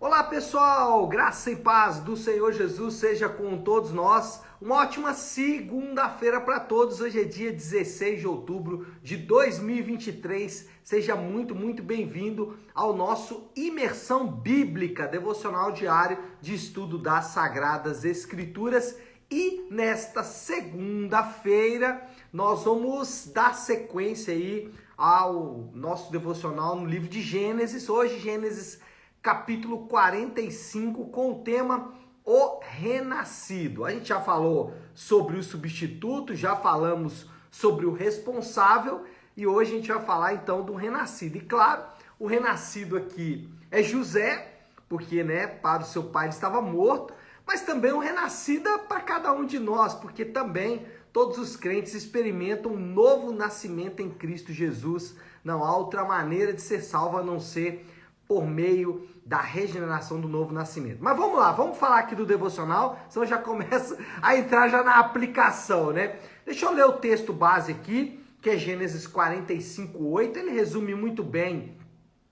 Olá pessoal, graça e paz do Senhor Jesus seja com todos nós. Uma ótima segunda-feira para todos. Hoje é dia 16 de outubro de 2023. Seja muito bem-vindo ao nosso Imersão Bíblica, devocional diário de estudo das Sagradas Escrituras. E nesta segunda-feira nós vamos dar sequência aí ao nosso devocional no livro de Gênesis. Hoje, Gênesis capítulo 45, com o tema O Renascido. A gente já falou sobre o substituto, já falamos sobre o responsável e hoje a gente vai falar então do renascido. E claro, o renascido aqui é José, porque para o seu pai ele estava morto, mas também o renascido é para cada um de nós, porque também todos os crentes experimentam um novo nascimento em Cristo Jesus. Não há outra maneira de ser salvo a não ser por meio da regeneração do novo nascimento. Mas vamos lá, vamos falar aqui do devocional, senão já começa a entrar já na aplicação, né? Deixa eu ler o texto base aqui, que é Gênesis 45:8. Ele resume muito bem,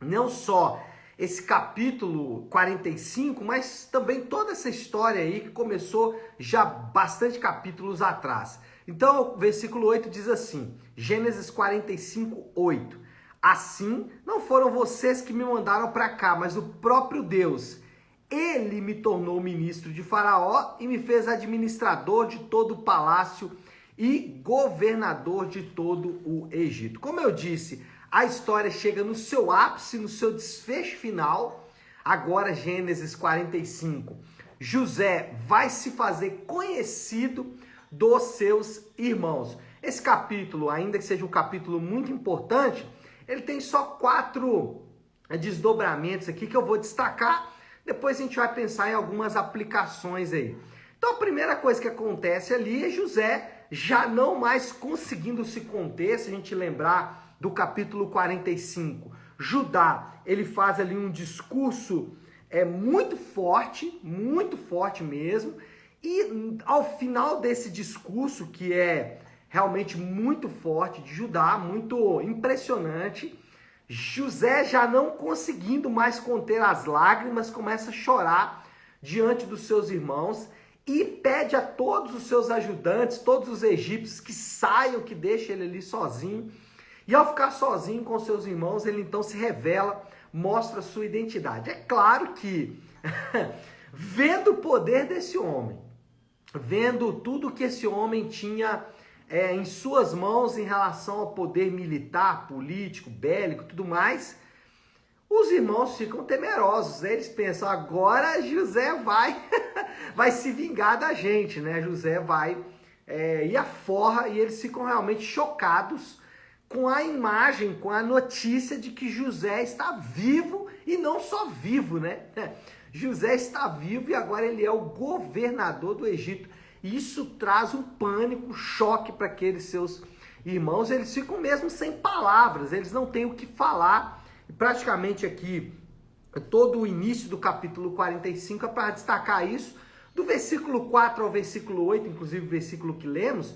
não só esse capítulo 45, mas também toda essa história aí que começou já bastante capítulos atrás. Então, o versículo 8 diz assim, Gênesis 45:8. Assim, não foram vocês que me mandaram para cá, mas o próprio Deus. Ele me tornou ministro de Faraó e me fez administrador de todo o palácio e governador de todo o Egito. Como eu disse, a história chega no seu ápice, no seu desfecho final. Agora, Gênesis 45. José vai se fazer conhecido dos seus irmãos. Esse capítulo, ainda que seja um capítulo muito importante, ele tem só 4 desdobramentos aqui que eu vou destacar. Depois a gente vai pensar em algumas aplicações aí. Então a primeira coisa que acontece ali é José já não mais conseguindo se conter. Se a gente lembrar do capítulo 45, Judá, ele faz ali um discurso muito forte mesmo. E ao final desse discurso, que é realmente muito forte de Judá, muito impressionante, José, já não conseguindo mais conter as lágrimas, começa a chorar diante dos seus irmãos e pede a todos os seus ajudantes, todos os egípcios, que saiam, que deixem ele ali sozinho. E ao ficar sozinho com seus irmãos, ele então se revela, mostra sua identidade. É claro que, vendo o poder desse homem, vendo tudo que esse homem tinha em suas mãos em relação ao poder militar, político, bélico, tudo mais, os irmãos ficam temerosos, né? Eles pensam, agora José vai se vingar da gente, né? José vai ir à forra, e eles ficam realmente chocados com a imagem, com a notícia de que José está vivo, e não só vivo, né? José está vivo e agora ele é o governador do Egito. Isso traz um pânico, um choque para aqueles seus irmãos. Eles ficam mesmo sem palavras, eles não têm o que falar. E praticamente aqui, todo o início do capítulo 45 é para destacar isso. Do versículo 4 ao versículo 8, inclusive o versículo que lemos,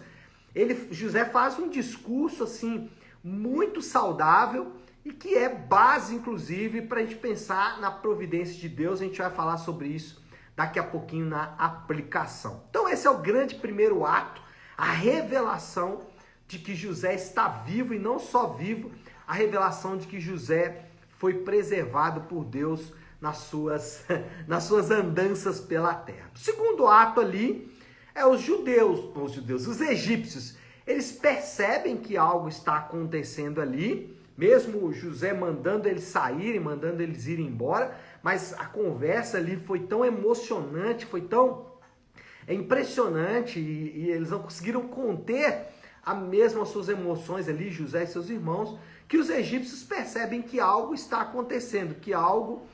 José faz um discurso assim muito saudável e que é base, inclusive, para a gente pensar na providência de Deus. A gente vai falar sobre isso daqui a pouquinho na aplicação. Então esse é o grande primeiro ato, a revelação de que José está vivo, e não só vivo, a revelação de que José foi preservado por Deus nas suas andanças pela terra. O segundo ato ali é os egípcios. Eles percebem que algo está acontecendo ali, mesmo José mandando eles saírem, mandando eles irem embora, mas a conversa ali foi tão emocionante, foi tão impressionante, e eles não conseguiram conter as suas emoções ali, José e seus irmãos, que os egípcios percebem que algo está acontecendo, que algo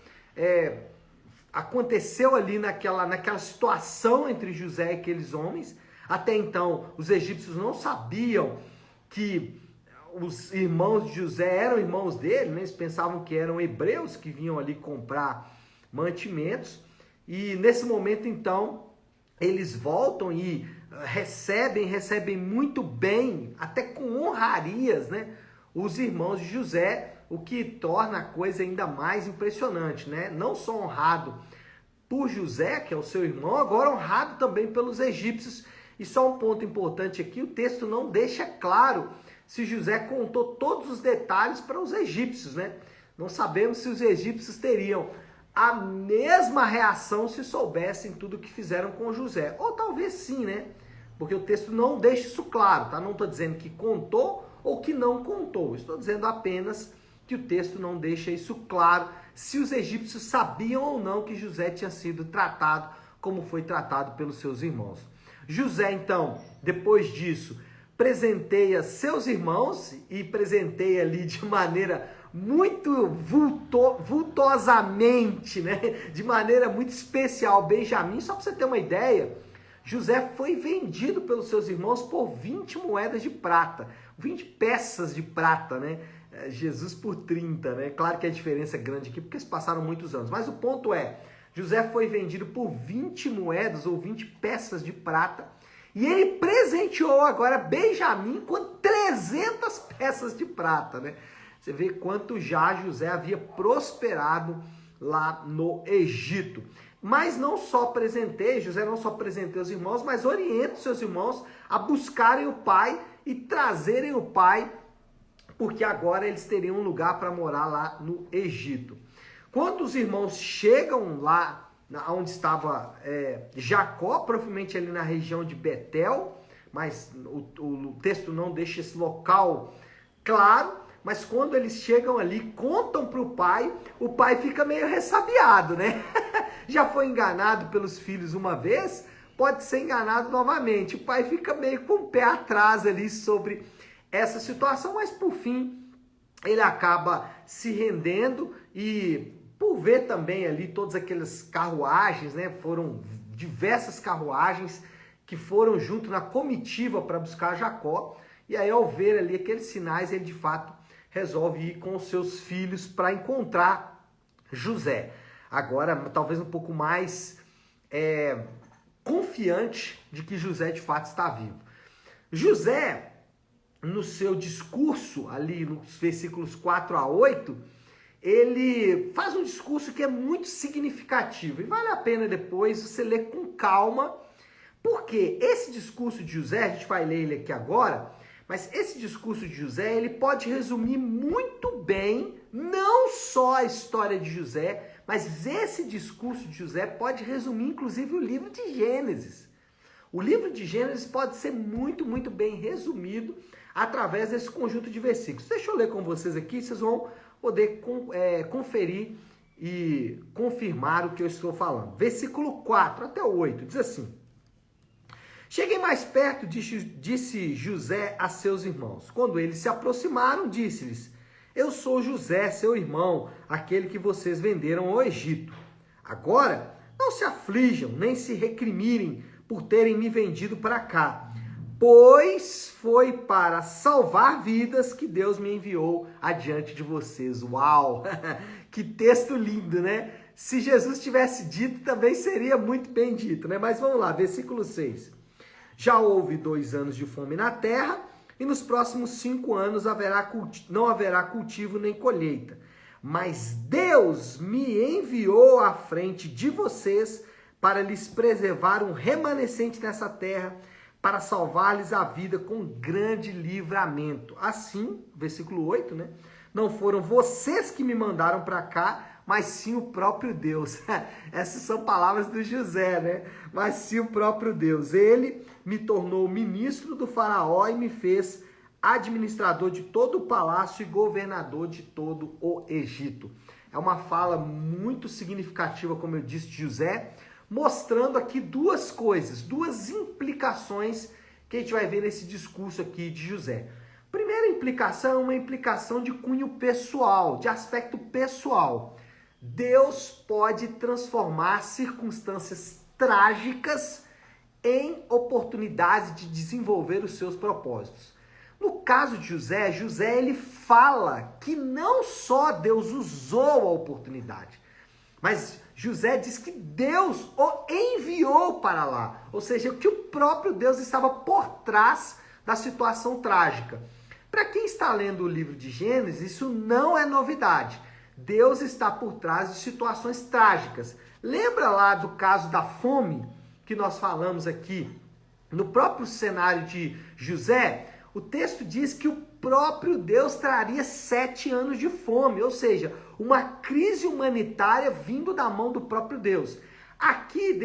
aconteceu ali naquela situação entre José e aqueles homens. Até então, os egípcios não sabiam que os irmãos de José eram irmãos dele, né? Eles pensavam que eram hebreus que vinham ali comprar mantimentos, e nesse momento então eles voltam e recebem muito bem, até com honrarias, né? Os irmãos de José, o que torna a coisa ainda mais impressionante, né? Não só honrado por José, que é o seu irmão, agora honrado também pelos egípcios. E só um ponto importante aqui, o texto não deixa claro se José contou todos os detalhes para os egípcios, né? Não sabemos se os egípcios teriam a mesma reação se soubessem tudo o que fizeram com José. Ou talvez sim, né? Porque o texto não deixa isso claro, tá? Não estou dizendo que contou ou que não contou. Estou dizendo apenas que o texto não deixa isso claro, se os egípcios sabiam ou não que José tinha sido tratado como foi tratado pelos seus irmãos. José, então, depois disso, presenteia seus irmãos e presenteia ali de maneira muito vultosamente, né? De maneira muito especial, Benjamim. Só para você ter uma ideia, José foi vendido pelos seus irmãos por 20 moedas de prata, 20 peças de prata, né? Jesus por 30, né? Claro que a diferença é grande aqui porque se passaram muitos anos, mas o ponto é, José foi vendido por 20 moedas ou 20 peças de prata e ele presenteou agora Benjamim com 300 peças de prata, né? Você vê quanto já José havia prosperado lá no Egito. Mas não só presenteia, José não só presenteia os irmãos, mas orienta os seus irmãos a buscarem o pai e trazerem o pai, porque agora eles teriam um lugar para morar lá no Egito. Quando os irmãos chegam lá onde estava Jacó, provavelmente ali na região de Betel, mas o texto não deixa esse local claro, mas quando eles chegam ali, contam para o pai fica meio ressabiado, né? Já foi enganado pelos filhos uma vez, pode ser enganado novamente. O pai fica meio com o pé atrás ali sobre essa situação, mas por fim ele acaba se rendendo e por ver também ali todas aquelas carruagens, né? Foram diversas carruagens que foram junto na comitiva para buscar Jacó. E aí ao ver ali aqueles sinais, ele de fato resolve ir com os seus filhos para encontrar José. Agora, talvez um pouco mais confiante de que José de fato está vivo. José, no seu discurso, ali nos versículos 4 a 8, ele faz um discurso que é muito significativo. E vale a pena depois você ler com calma, porque esse discurso de José, a gente vai ler ele aqui agora, mas esse discurso de José, ele pode resumir muito bem, não só a história de José, mas esse discurso de José pode resumir, inclusive, o livro de Gênesis. O livro de Gênesis pode ser muito, muito bem resumido através desse conjunto de versículos. Deixa eu ler com vocês aqui, vocês vão poder conferir e confirmar o que eu estou falando. Versículo 4 até o 8, diz assim: Cheguei mais perto, disse José a seus irmãos. Quando eles se aproximaram, disse-lhes: Eu sou José, seu irmão, aquele que vocês venderam ao Egito. Agora, não se aflijam, nem se recrimirem por terem me vendido para cá, pois foi para salvar vidas que Deus me enviou adiante de vocês. Uau! Que texto lindo, né? Se Jesus tivesse dito, também seria muito bem dito, né? Mas vamos lá, versículo 6. Já houve 2 anos de fome na terra, e nos próximos 5 anos não haverá cultivo nem colheita. Mas Deus me enviou à frente de vocês para lhes preservar um remanescente nessa terra, para salvar-lhes a vida com grande livramento. Assim, versículo 8, né? Não foram vocês que me mandaram para cá, mas sim o próprio Deus. Essas são palavras do José, né? Mas sim o próprio Deus. Ele me tornou ministro do faraó e me fez administrador de todo o palácio e governador de todo o Egito. É uma fala muito significativa, como eu disse, de José, mostrando aqui duas coisas, duas implicações que a gente vai ver nesse discurso aqui de José. Primeira implicação é uma implicação de cunho pessoal, de aspecto pessoal. Deus pode transformar circunstâncias trágicas em oportunidades de desenvolver os seus propósitos. No caso de José, ele fala que não só Deus usou a oportunidade, mas José diz que Deus o enviou para lá. Ou seja, que o próprio Deus estava por trás da situação trágica. Para quem está lendo o livro de Gênesis, isso não é novidade. Deus está por trás de situações trágicas. Lembra lá do caso da fome que nós falamos aqui? No próprio cenário de José, o texto diz que o próprio Deus traria 7 anos de fome, ou seja, uma crise humanitária vindo da mão do próprio Deus. Aqui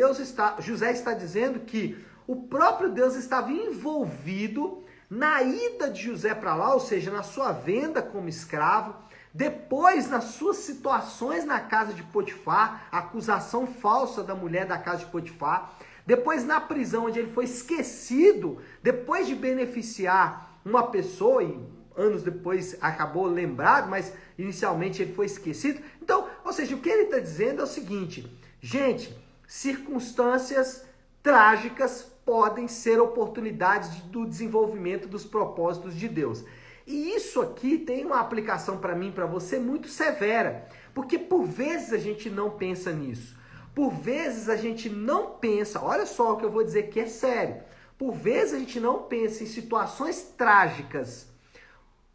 José está dizendo que o próprio Deus estava envolvido na ida de José para lá, ou seja, na sua venda como escravo, depois nas suas situações na casa de Potifar, a acusação falsa da mulher da casa de Potifar, depois na prisão onde ele foi esquecido, depois de beneficiar uma pessoa e anos depois acabou lembrado, mas inicialmente ele foi esquecido. Então, ou seja, o que ele está dizendo é o seguinte, gente, circunstâncias trágicas podem ser oportunidades do desenvolvimento dos propósitos de Deus. E isso aqui tem uma aplicação para mim, para você, muito severa, porque por vezes a gente não pensa nisso. Por vezes a gente não pensa, olha só o que eu vou dizer que é sério, por vezes a gente não pensa em situações trágicas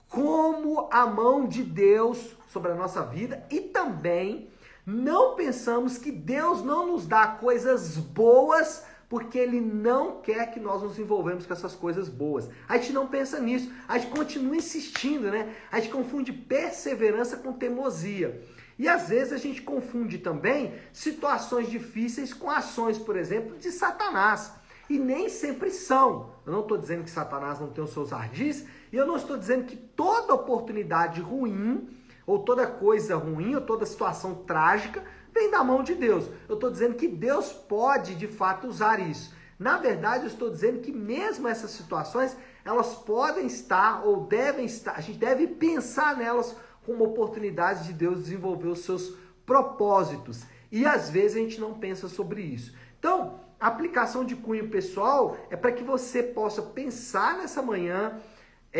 como a mão de Deus sobre a nossa vida e também não pensamos que Deus não nos dá coisas boas porque Ele não quer que nós nos envolvemos com essas coisas boas. A gente não pensa nisso, a gente continua insistindo, né? A gente confunde perseverança com teimosia. E às vezes a gente confunde também situações difíceis com ações, por exemplo, de Satanás. E nem sempre são. Eu não estou dizendo que Satanás não tem os seus ardis, e eu não estou dizendo que toda oportunidade ruim, ou toda coisa ruim, ou toda situação trágica, vem da mão de Deus. Eu estou dizendo que Deus pode, de fato, usar isso. Na verdade, eu estou dizendo que mesmo essas situações, elas podem estar, ou devem estar, a gente deve pensar nelas como oportunidades de Deus desenvolver os seus propósitos. E às vezes a gente não pensa sobre isso. Então, a aplicação de cunho pessoal é para que você possa pensar nessa manhã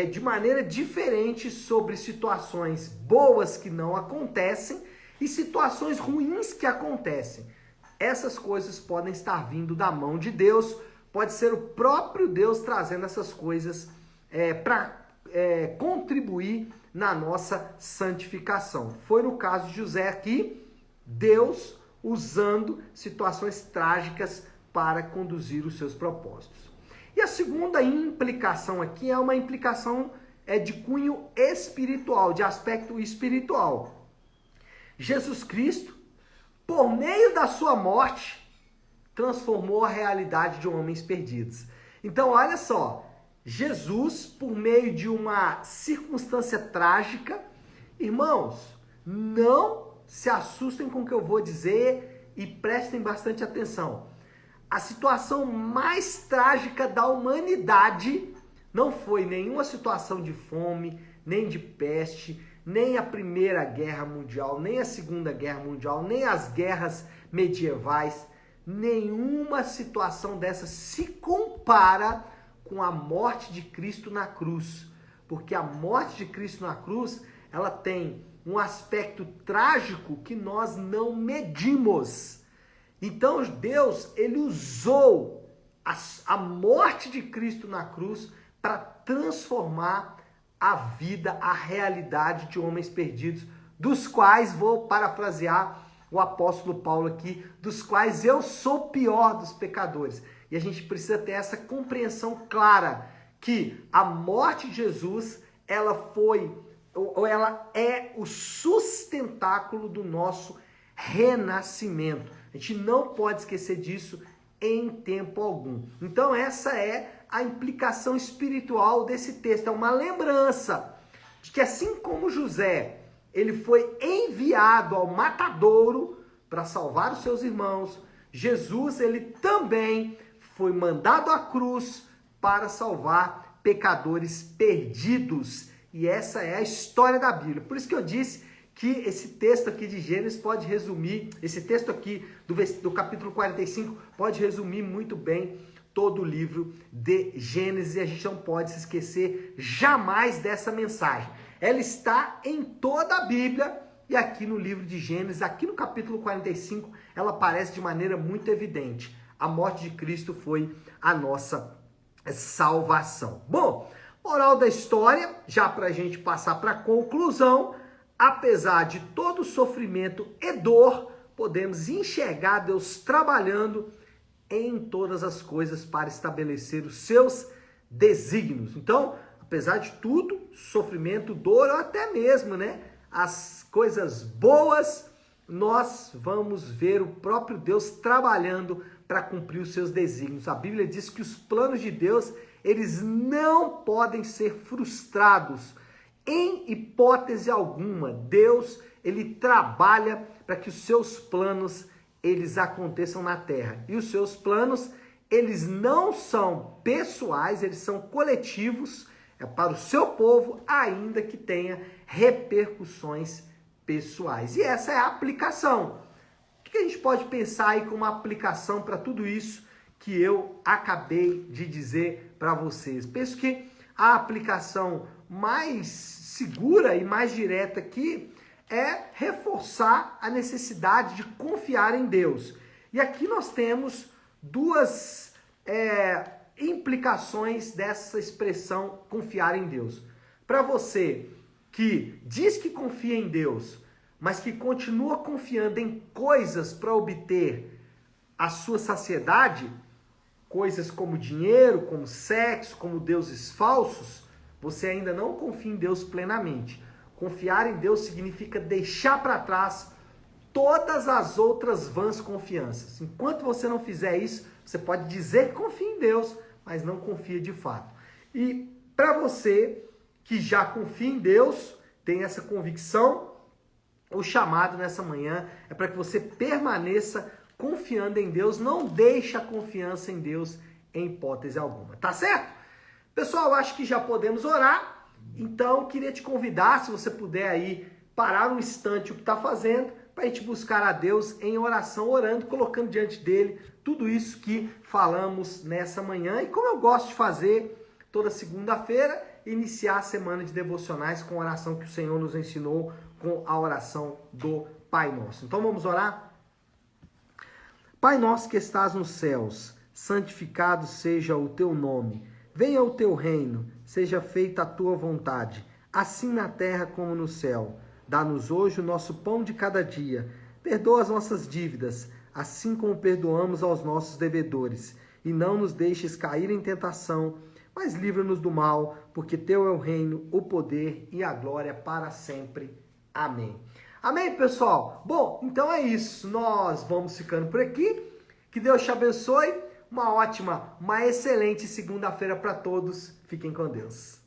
de maneira diferente sobre situações boas que não acontecem e situações ruins que acontecem. Essas coisas podem estar vindo da mão de Deus, pode ser o próprio Deus trazendo essas coisas para contribuir na nossa santificação. Foi no caso de José aqui, Deus usando situações trágicas para conduzir os seus propósitos. E a segunda implicação aqui é uma implicação de cunho espiritual, de aspecto espiritual. Jesus Cristo, por meio da sua morte, transformou a realidade de homens perdidos. Então, olha só, Jesus, por meio de uma circunstância trágica, irmãos, não se assustem com o que eu vou dizer e prestem bastante atenção. A situação mais trágica da humanidade não foi nenhuma situação de fome, nem de peste, nem a Primeira Guerra Mundial, nem a Segunda Guerra Mundial, nem as guerras medievais. Nenhuma situação dessa se compara com a morte de Cristo na cruz. Porque a morte de Cristo na cruz, ela tem um aspecto trágico que nós não medimos. Então Deus, ele usou a morte de Cristo na cruz para transformar a vida, a realidade de homens perdidos, dos quais, vou parafrasear o apóstolo Paulo aqui, dos quais eu sou o pior dos pecadores. E a gente precisa ter essa compreensão clara que a morte de Jesus, ela é o sustentáculo do nosso renascimento. A gente não pode esquecer disso em tempo algum. Então essa é a implicação espiritual desse texto. É uma lembrança de que assim como José, ele foi enviado ao matadouro para salvar os seus irmãos, Jesus, ele também foi mandado à cruz para salvar pecadores perdidos. E essa é a história da Bíblia. Por isso que eu disse que esse texto aqui de Gênesis pode resumir, esse texto aqui do capítulo 45 pode resumir muito bem todo o livro de Gênesis, e a gente não pode se esquecer jamais dessa mensagem. Ela está em toda a Bíblia e aqui no livro de Gênesis, aqui no capítulo 45, ela aparece de maneira muito evidente. A morte de Cristo foi a nossa salvação. Bom, Moral da história, já para a gente passar para a conclusão, apesar de todo sofrimento e dor, podemos enxergar Deus trabalhando em todas as coisas para estabelecer os seus desígnios. Então, apesar de tudo, sofrimento, dor, ou até mesmo, as coisas boas, nós vamos ver o próprio Deus trabalhando para cumprir os seus desígnios. A Bíblia diz que os planos de Deus, eles não podem ser frustrados. Em hipótese alguma, Deus, ele trabalha para que os seus planos, eles aconteçam na terra. E os seus planos, eles não são pessoais, eles são coletivos, é para o seu povo, ainda que tenha repercussões pessoais. E essa é a aplicação. O que a gente pode pensar aí como aplicação para tudo isso que eu acabei de dizer para vocês? Penso que a aplicação mais segura e mais direta aqui é reforçar a necessidade de confiar em Deus. E aqui nós temos duas implicações dessa expressão confiar em Deus. Para você que diz que confia em Deus, mas que continua confiando em coisas para obter a sua saciedade, coisas como dinheiro, como sexo, como deuses falsos, você ainda não confia em Deus plenamente. Confiar em Deus significa deixar para trás todas as outras vãs confianças. Enquanto você não fizer isso, você pode dizer que confia em Deus, mas não confia de fato. E para você que já confia em Deus, tem essa convicção, o chamado nessa manhã é para que você permaneça confiando em Deus, não deixe a confiança em Deus em hipótese alguma, tá certo? Pessoal, acho que já podemos orar, então queria te convidar, se você puder aí, parar um instante o que está fazendo, para a gente buscar a Deus em oração, orando, colocando diante dele tudo isso que falamos nessa manhã. E como eu gosto de fazer toda segunda-feira, iniciar a semana de devocionais com a oração que o Senhor nos ensinou, com a oração do Pai Nosso. Então vamos orar? Pai nosso que estás nos céus, santificado seja o teu nome. Venha o teu reino, seja feita a tua vontade, assim na terra como no céu. Dá-nos hoje o nosso pão de cada dia. Perdoa as nossas dívidas, assim como perdoamos aos nossos devedores. E não nos deixes cair em tentação, mas livra-nos do mal, porque teu é o reino, o poder e a glória para sempre. Amém. Amém, pessoal? Bom, então é isso. Nós vamos ficando por aqui. Que Deus te abençoe. Uma ótima, uma excelente segunda-feira para todos. Fiquem com Deus.